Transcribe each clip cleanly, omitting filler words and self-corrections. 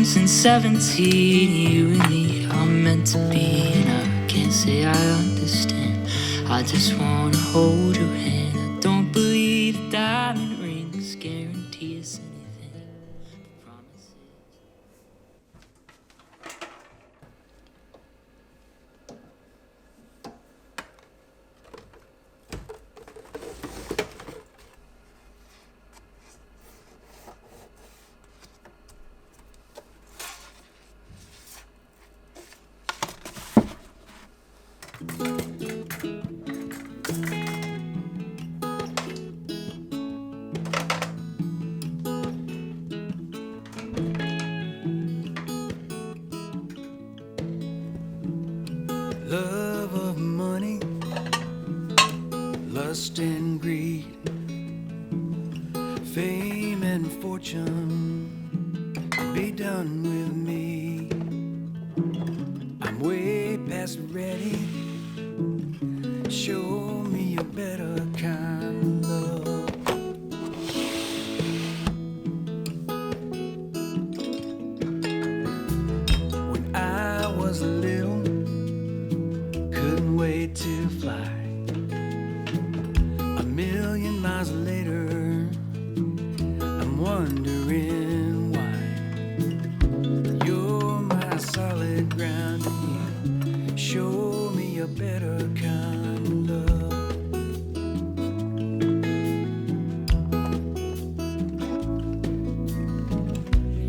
since 17. You and me are meant to be, and I can't say I understand. I just wanna hold your hand. I don't believe diamond rings guarantee us anything. Promises. Love of money, lust and greed, fame and fortune, be done with me. I'm way past ready. Show me a better kind of love. When I was little, couldn't wait to fly. A million miles later, I'm wondering why. You're my solid ground, and you show me a better kind of love.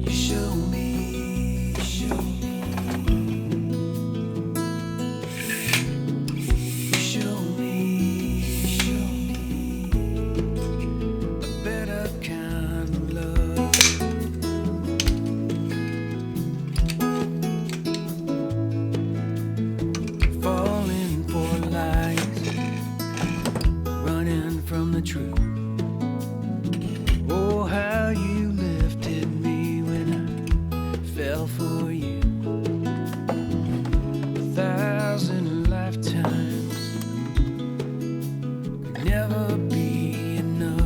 You show me, show me. Show me a better kind of love. Falling for lies, running from the truth. Oh, how you lifted me when I fell for you. 1,000 lifetimes could never be enough.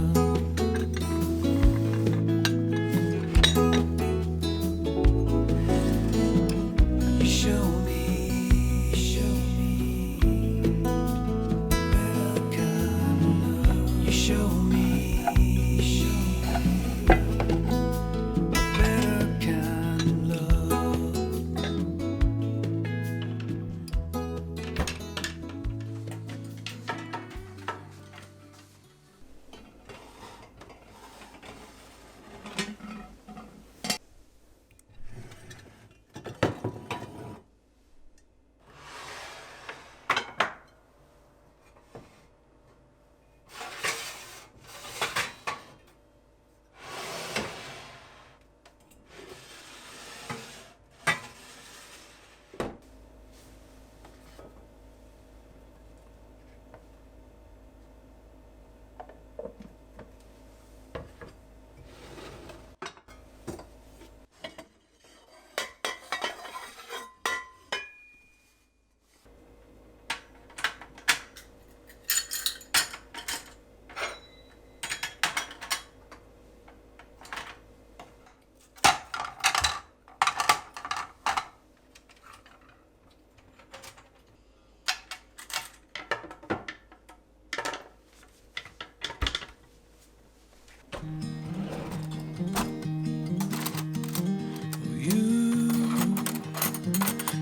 You show me better kind of love. You show me better kind of love.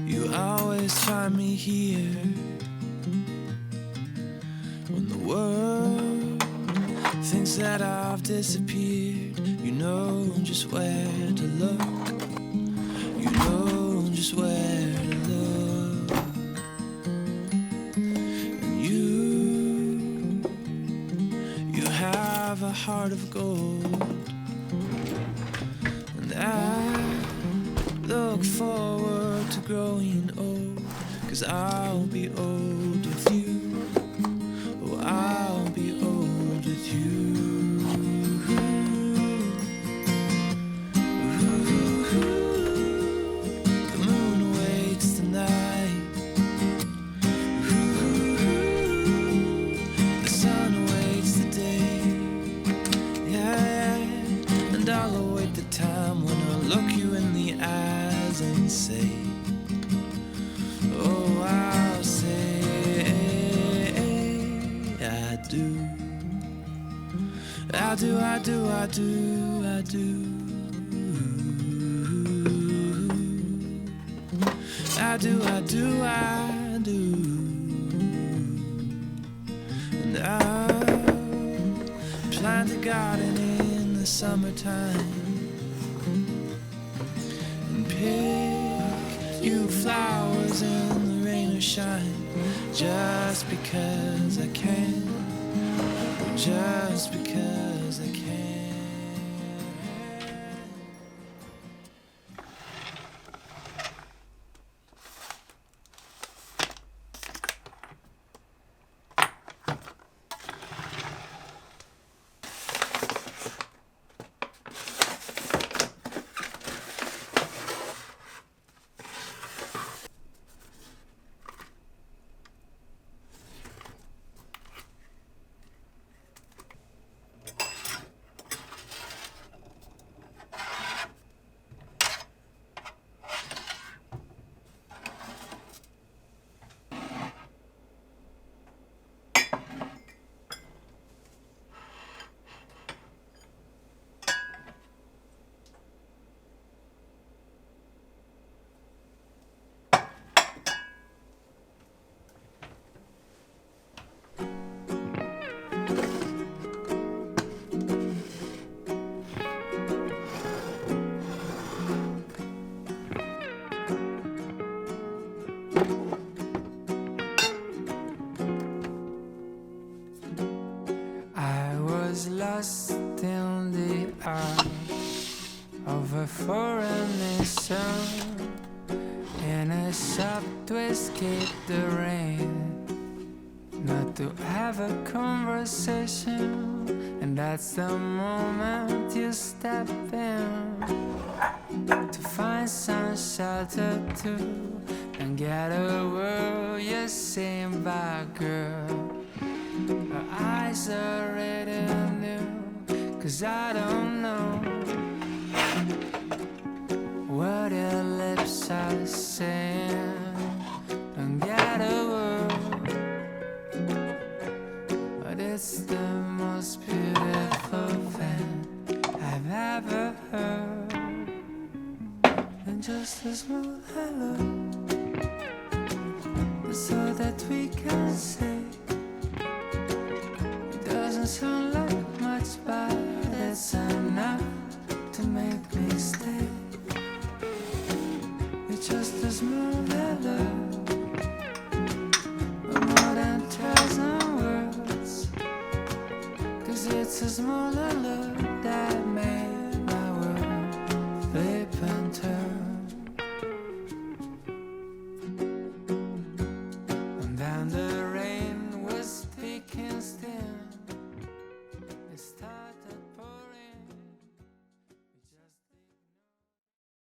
You always find me here when the world thinks that I've disappeared. You know just where to look. You know just where to look. And you have a heart of gold. And I look forward to growing old, 'cause I'll be old with you. Oh, I'll be old with you. The moon awaits tonight. The sun awaits the day. Yeah, and I'll await the time when I look you in the eye. I do, I do, I do, I do. I do, I do, I do. And I plant a garden in the summertime and pick you flowers in the rain or shine, just because I can, just because I can. Lost in the arms of a foreign nation, in a shop to escape the rain, not to have a conversation. And that's the moment you step in to find some shelter too, and get a word you're saying by girl. Her eyes are red and new, 'cause I don't know what your lips are saying. Don't get a word, but it's the most beautiful thing I've ever heard. And just a small hello, so that we can say, sound like much, but it's enough to make me stay. It's just a small hello, but more than 1,000 words, 'cause it's a small hello that makes